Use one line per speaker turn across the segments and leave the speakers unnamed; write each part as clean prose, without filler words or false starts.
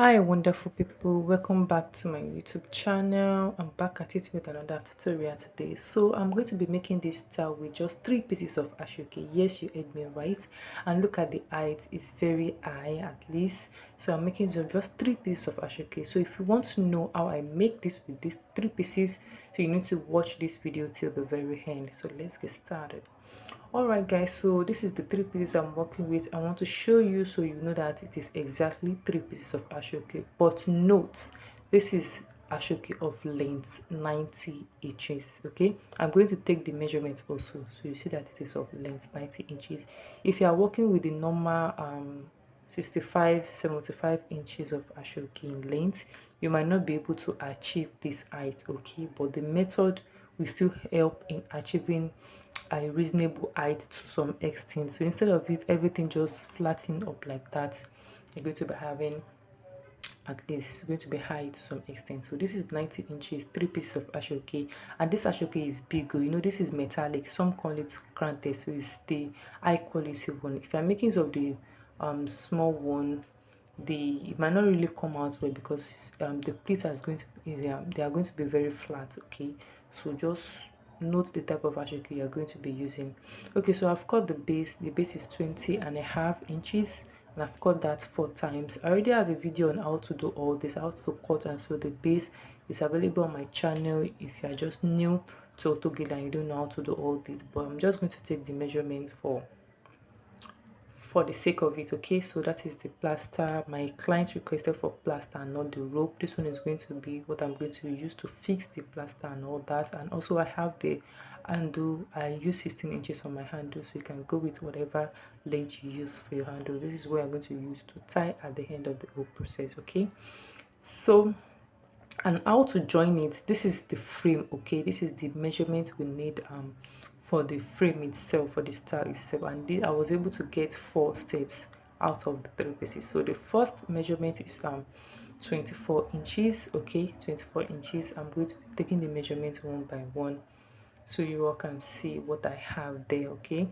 Hi, wonderful people. Welcome back to my YouTube channel. I'm back at it with another tutorial today. So I'm going to be making this style with just 3 pieces of ashoke. Yes, you heard me right. And look at the height, it's very high at least. So I'm making just 3 pieces of ashoke. So if you want to know how I make this with these 3 pieces, so you need to watch this video till the very end. So let's get started. Alright guys, so this is the 3 pieces I'm working with. I want to show you so you know that it is exactly 3 pieces of ashoke. But note, this is ashoke of length 90 inches. Okay, I'm going to take the measurements also so you see that it is of length 90 inches. If you are working with the normal 65-75 inches of ashoke in length, you might not be able to achieve this height. Okay, but the method will still help in achieving a reasonable height to some extent. So instead of it everything just flattening up like that, you're going to be having at least going to be high to some extent. So this is 90 inches, 3 pieces of ashoke, and this ashoke is big. You know, this is metallic. Some call it granted, so it's the high quality one. If you're making use of the small one, it might not really come out well because the pleats are going to be, they are going to be very flat. Okay, so just note the type of ashoke you're going to be using. Okay, so I've cut the base is 20.5 inches, and I've cut that 4 times. I already have a video on how to do all this, how to cut and sew the base. Is available on my channel if you are just new to autogele and you don't know how to do all this, but I'm just going to take the measurement for the sake of it. Okay, so that is the plaster. My client requested for plaster and not the rope. This one is going to be what I'm going to use to fix the plaster and all that. And also I have the handle. I use 16 inches on my handle, so you can go with whatever length you use for your handle. This is what I'm going to use to tie at the end of the whole process. Okay, so and how to join it, this is the frame. Okay, this is the measurement we need for the frame itself, for the style itself, and I was able to get 4 steps out of the 3 pieces. So the first measurement is 24 inches. Okay, 24 inches. I'm going to be taking the measurement one by one so you all can see what I have there. Okay,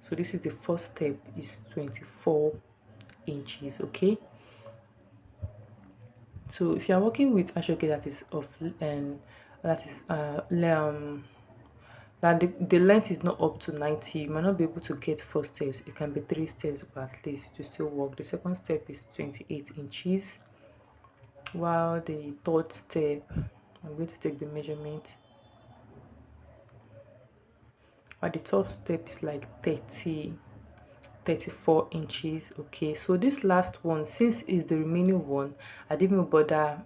so this is the first step, is 24 inches. Okay, so if you are working with ashoke that is of and that is that the length is not up to 90, you might not be able to get 4 steps. It can be 3 steps, but at least it will still work. The second step is 28 inches, while the third step, I'm going to take the measurement, while the third step is like 34 inches. Okay, so this last one, since it's the remaining one, I didn't even bother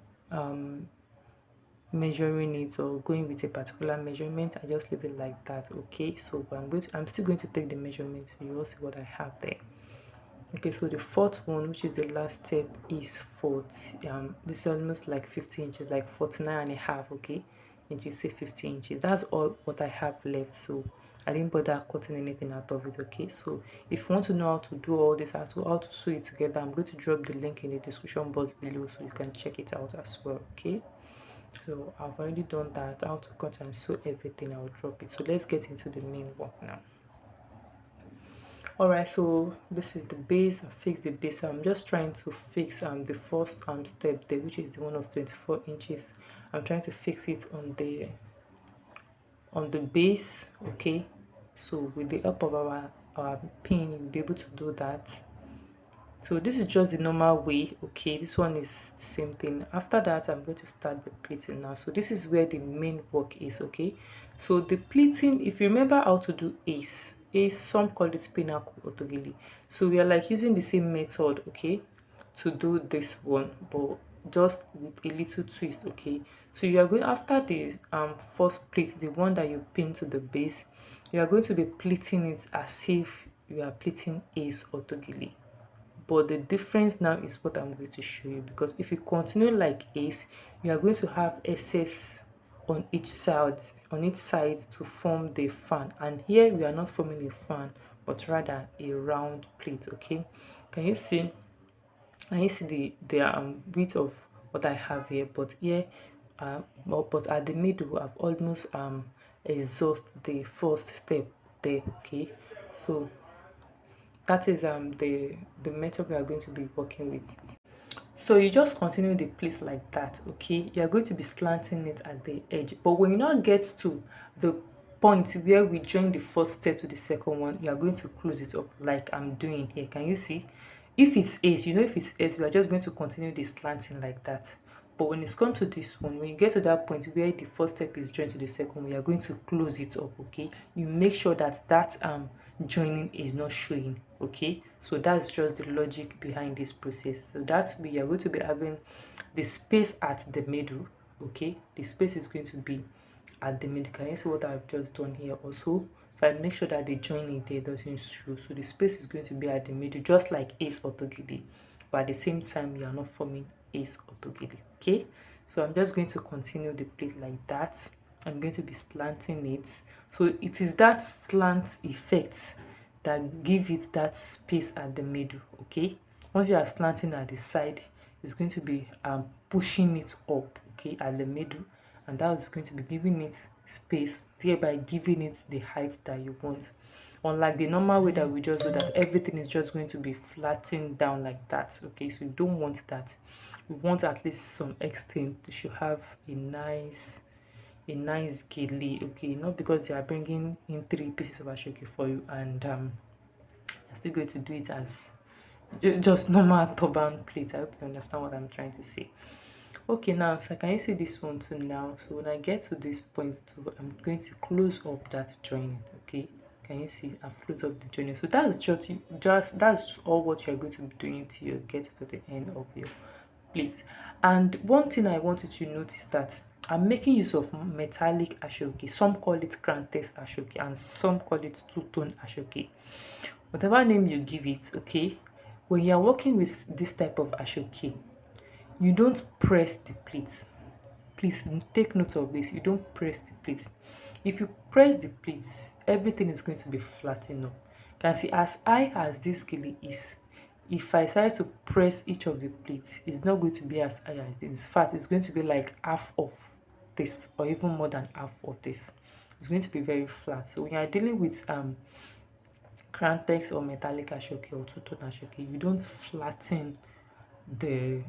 measuring it or going with a particular measurement. I just leave it like that. Okay, so I'm still going to take the measurement, so you will see what I have there. Okay, so the fourth one, which is the last step, is 40. This is almost like 50 inches, like 49 and a half. Okay, inches, say 50 inches. That's all what I have left, so I didn't bother cutting anything out of it. Okay, so if you want to know how to do all this, how to sew it together, I'm going to drop the link in the description box below so you can check it out as well. Okay, so I've already done that, how to cut and sew everything. I'll drop it. So let's get into the main work now. Alright, so this is the base. I fixed the base, so I'm just trying to fix the first step there, which is the one of 24 inches. I'm trying to fix it on the base. Okay, so with the help of our pin, you'll be able to do that. So this is just the normal way. Okay, this one is the same thing. After that, I'm going to start the pleating now. So this is where the main work is. Okay, so the pleating, if you remember how to do ace, some call it pinnacle autogele. So we are like using the same method, okay, to do this one, but just with a little twist. Okay, so you are going, after the first pleat, the one that you pin to the base, you are going to be pleating it as if you are pleating ace autogele. But the difference now is what I'm going to show you, because if you continue like ace, you are going to have excess on each side to form the fan, and here we are not forming a fan but rather a round plate. Okay, can you see, the width of what I have here? But here but at the middle, I've almost exhaust the first step there. Okay, so that is the method we are going to be working with. So you just continue the place like that, okay? You are going to be slanting it at the edge. But when you now get to the point where we join the first step to the second one, you are going to close it up like I'm doing here. Can you see? If it's ace, you know, if it's ace, we are just going to continue the slanting like that. But when it's come to this one, when you get to that point where the first step is joined to the second one, you are going to close it up, okay? You make sure that joining is not showing, okay? So that's just the logic behind this process. So that's we are going to be having the space at the middle, okay? The space is going to be at the middle. Can you see what I've just done here also? So I make sure that the joining there doesn't show. So the space is going to be at the middle, just like ace autogele. But at the same time, you are not forming ace autogele. Okay. So I'm just going to continue the plate like that. I'm going to be slanting it. So it is that slant effect that give it that space at the middle. Okay. Once you are slanting at the side, it's going to be pushing it up, okay, at the middle, and that is going to be giving it space, thereby giving it the height that you want. Unlike the normal way that we just do that, everything is just going to be flattened down like that, okay? So we don't want that. We want at least some extent to should have a nice gele, okay? Not because they are bringing in 3 pieces of ashoke for you and you're still going to do it as just normal turban plate. I hope you understand what I'm trying to say. Okay, now, so can you see this one too now? So when I get to this point too, I'm going to close up that joining, okay? Can you see? I've closed up the joining. So that's just that's all what you're going to be doing till you get to the end of your plate. And one thing I want you to notice that I'm making use of metallic ashoke. Some call it crantex ashoke and some call it two-tone ashoke. Whatever name you give it, okay? When you're working with this type of ashoke, you don't press the plate. Please take note of this. You don't press the plate. If you press the plate, everything is going to be flattened up. You can see as high as this gele is, if I decide to press each of the plates, it's not going to be as high as this. In fact, it's going to be like half of this or even more than half of this. It's going to be very flat. So when you're dealing with crantex or metallic ashoke or two-tone ashoke, you don't flatten the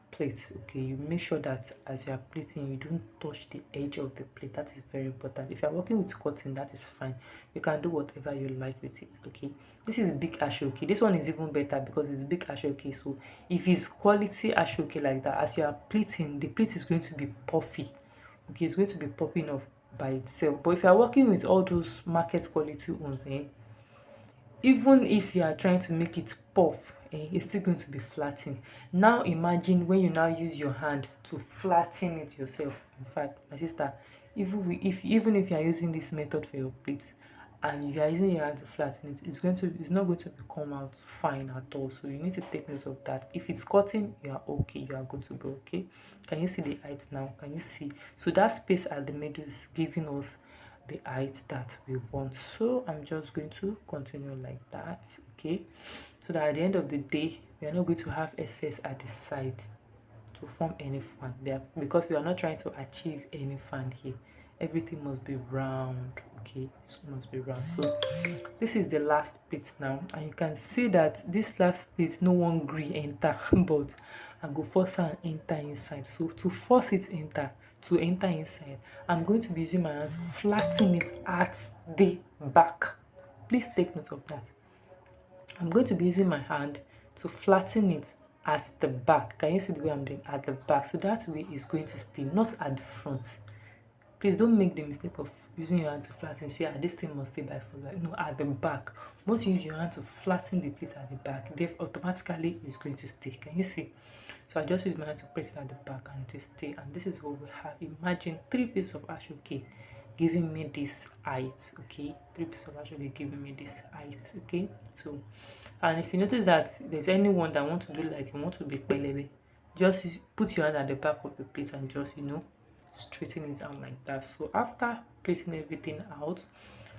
plate, okay? You make sure that as you are plating, you don't touch the edge of the plate. That is very important. If you are working with cotton, that is fine. You can do whatever you like with it, okay? This is big ashoke. This one is even better because it's big ashoke. So if it's quality ashoke like that, as you are plating, the plate is going to be puffy, okay? It's going to be popping off by itself. But if you are working with all those market quality ones, even if you are trying to make it puff, it's still going to be flattened. Now imagine when you now use your hand to flatten it yourself. In fact, my sister, even if you are using this method for your plates and you are using your hand to flatten it, it's not going to come out fine at all. So you need to take note of that. If it's cutting, you are okay, you are good to go. Okay, can you see the height now? Can you see? So that space at the middle is giving us the height that we want. So I'm just going to continue like that, okay? So that at the end of the day, we are not going to have excess at the side to form any fan there, because we are not trying to achieve any fan here. Everything must be round, okay? It must be round. So this is the last bit now, and you can see that this last bit no one gree enter but I go force am enter inside. So to force it enter inside, I'm going to be using my hand to flatten it at the back. Please take note of that. I'm going to be using my hand to flatten it at the back. Can you see the way I'm doing at the back? So that way it's going to stay, not at the front. Please don't make the mistake of using your hand to flatten. Say, this thing must stay by force. Like, no, at the back. Once you use your hand to flatten the plate at the back, they automatically is going to stay. Can you see? So I just use my hand to press it at the back and it will stay. And this is what we have. Imagine 3 pieces of ashoke giving me this height, okay? 3 pieces of ashoke giving me this height, okay? So, and if you notice that there's anyone that want to do like you want to be pelebe, just put your hand at the back of the plate and just, straighten it out like that. So after placing everything out,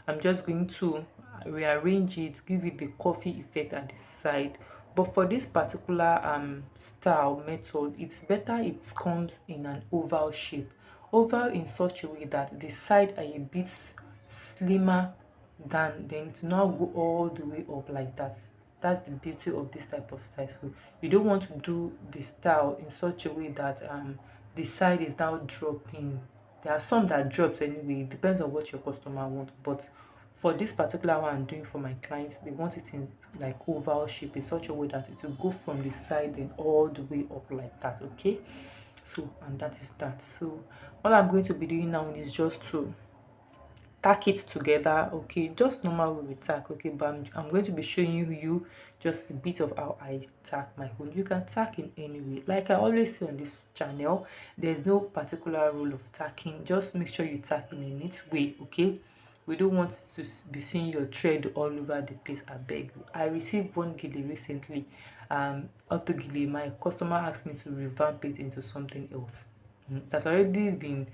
I'm just going to rearrange it, give it the coffee effect at the side. But for this particular style method, it's better it comes in an oval shape, oval in such a way that the side are a bit slimmer than then to now go all the way up like that. That's the beauty of this type of style. So you don't want to do the style in such a way that the side is now dropping. There are some that drops anyway. It depends on what your customer wants. But for this particular one I'm doing for my clients, they want it in like oval shape in such a way that it will go from the side and all the way up like that. Okay, so and that is that. So all I'm going to be doing now is just to tack it together, okay, just normal way we tack, okay, but I'm going to be showing you just a bit of how I tack my own. You can tack in any way. Like I always say on this channel, there's no particular rule of tacking. Just make sure you tack in a neat way, okay. We don't want to be seeing your thread all over the place. I beg you. I received one gele recently, autogele. My customer asked me to revamp it into something else. That's already been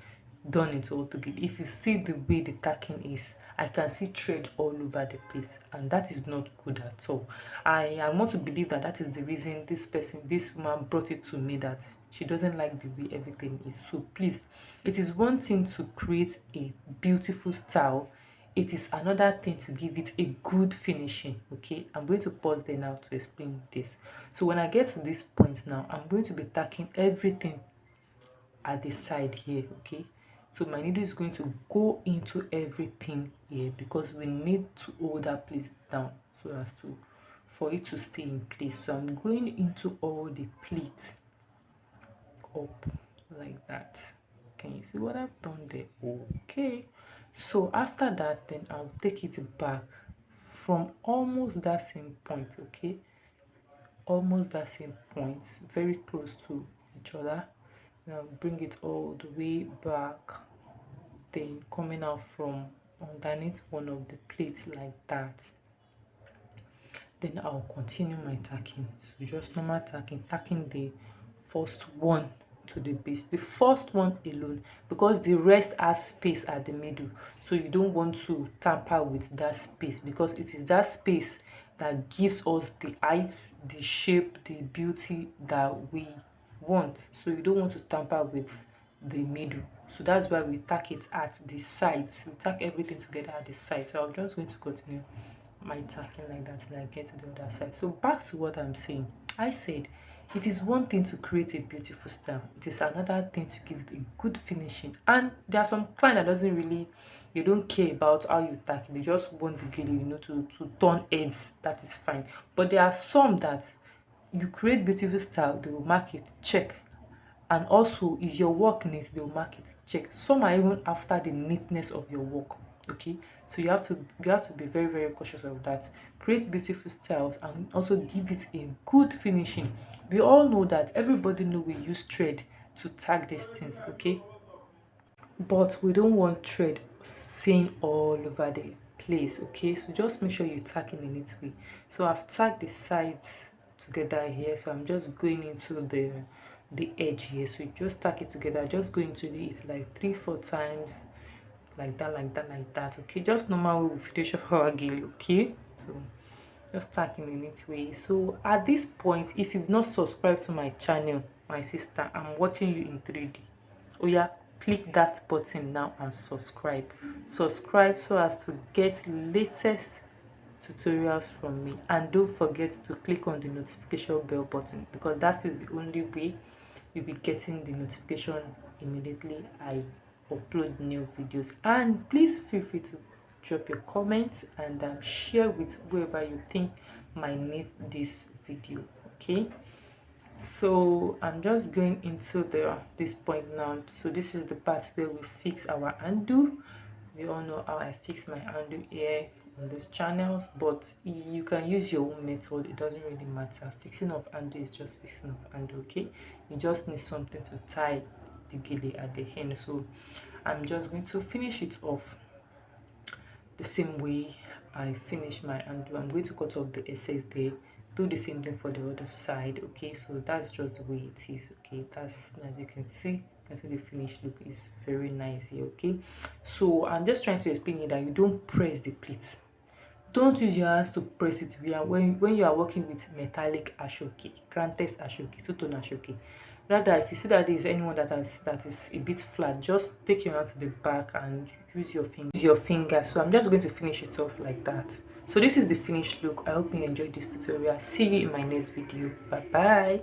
done into autogele. If you see the way the tacking is, I can see thread all over the place, and that is not good at all. I want to believe that that is the reason this woman brought it to me, that she doesn't like the way everything is. So please, it is one thing to create a beautiful style, it is another thing to give it a good finishing. Okay, I'm going to pause there now to explain this. So when I get to this point now, I'm going to be tacking everything at the side here. Okay, so my needle is going to go into everything here because we need to hold that place down so as to for it to stay in place. So I'm going into all the pleats up like that. Can you see what I've done there? Okay, so after that, then I'll take it back from almost that same point. Okay, almost that same point, very close to each other. Now bring it all the way back, then coming out from underneath one of the plates like that. Then I'll continue my tacking. So just normal tacking, tacking the first one to the base, the first one alone, because the rest has space at the middle. So you don't want to tamper with that space, because it is that space that gives us the height, the shape, the beauty that we want. So you don't want to tamper with the middle. So that's why we tack it at the sides. We tack everything together at the side. So I'm just going to continue my tacking like that till I get to the other side. So back to what I'm saying. I said it is one thing to create a beautiful style. It is another thing to give it a good finishing. And there are some client that doesn't really, they don't care about how you tack. They just want the gele, to turn heads. That is fine. But there are some that you create beautiful style, they will mark it, check. And also, is your work neat? They'll mark it, check. Some are even after the neatness of your work. Okay, so you have to be very, very cautious of that. Create beautiful styles and also give it a good finishing. We all know that everybody know we use thread to tag these things, okay, but we don't want thread staying all over the place. Okay, so just make sure you tag in a neat way. So I've tagged the sides together here, so I'm just going into the edge here. So you just tack it together, just go into it like 3-4 times, like that, like that, like that. Okay, just normal way we finish off our gele. Okay, so just tack in a neat way. So at this point, if you've not subscribed to my channel, my sister, I'm watching you in 3D. Oh yeah, click that button now and subscribe so as to get latest tutorials from me. And don't forget to click on the notification bell button, because that is the only way you'll be getting the notification immediately I upload new videos. And please feel free to drop your comments and share with whoever you think might need this video. Okay, so I'm just going into this point now. So this is the part where we fix our undo. We all know how I fix my undo here on these channels, but you can use your own method. It doesn't really matter. Fixing of undo is just fixing of undo. Okay, you just need something to tie the gele at the end. So I'm just going to finish it off the same way I finish my undo. I'm going to cut off the excess there, do the same thing for the other side. Okay, so that's just the way it is. Okay, that's, as you can see, the finished look is very nice here. Okay, so I'm just trying to explain you that you don't press the pleats. Don't use your hands to press it. When you are working with metallic ashoke, grantes ashoke, two-tone ashoke, rather, if you see that there is anyone that is a bit flat, just take your hand to the back and use your finger. So I'm just going to finish it off like that. So this is the finished look. I hope you enjoyed this tutorial. See you in my next video. Bye bye.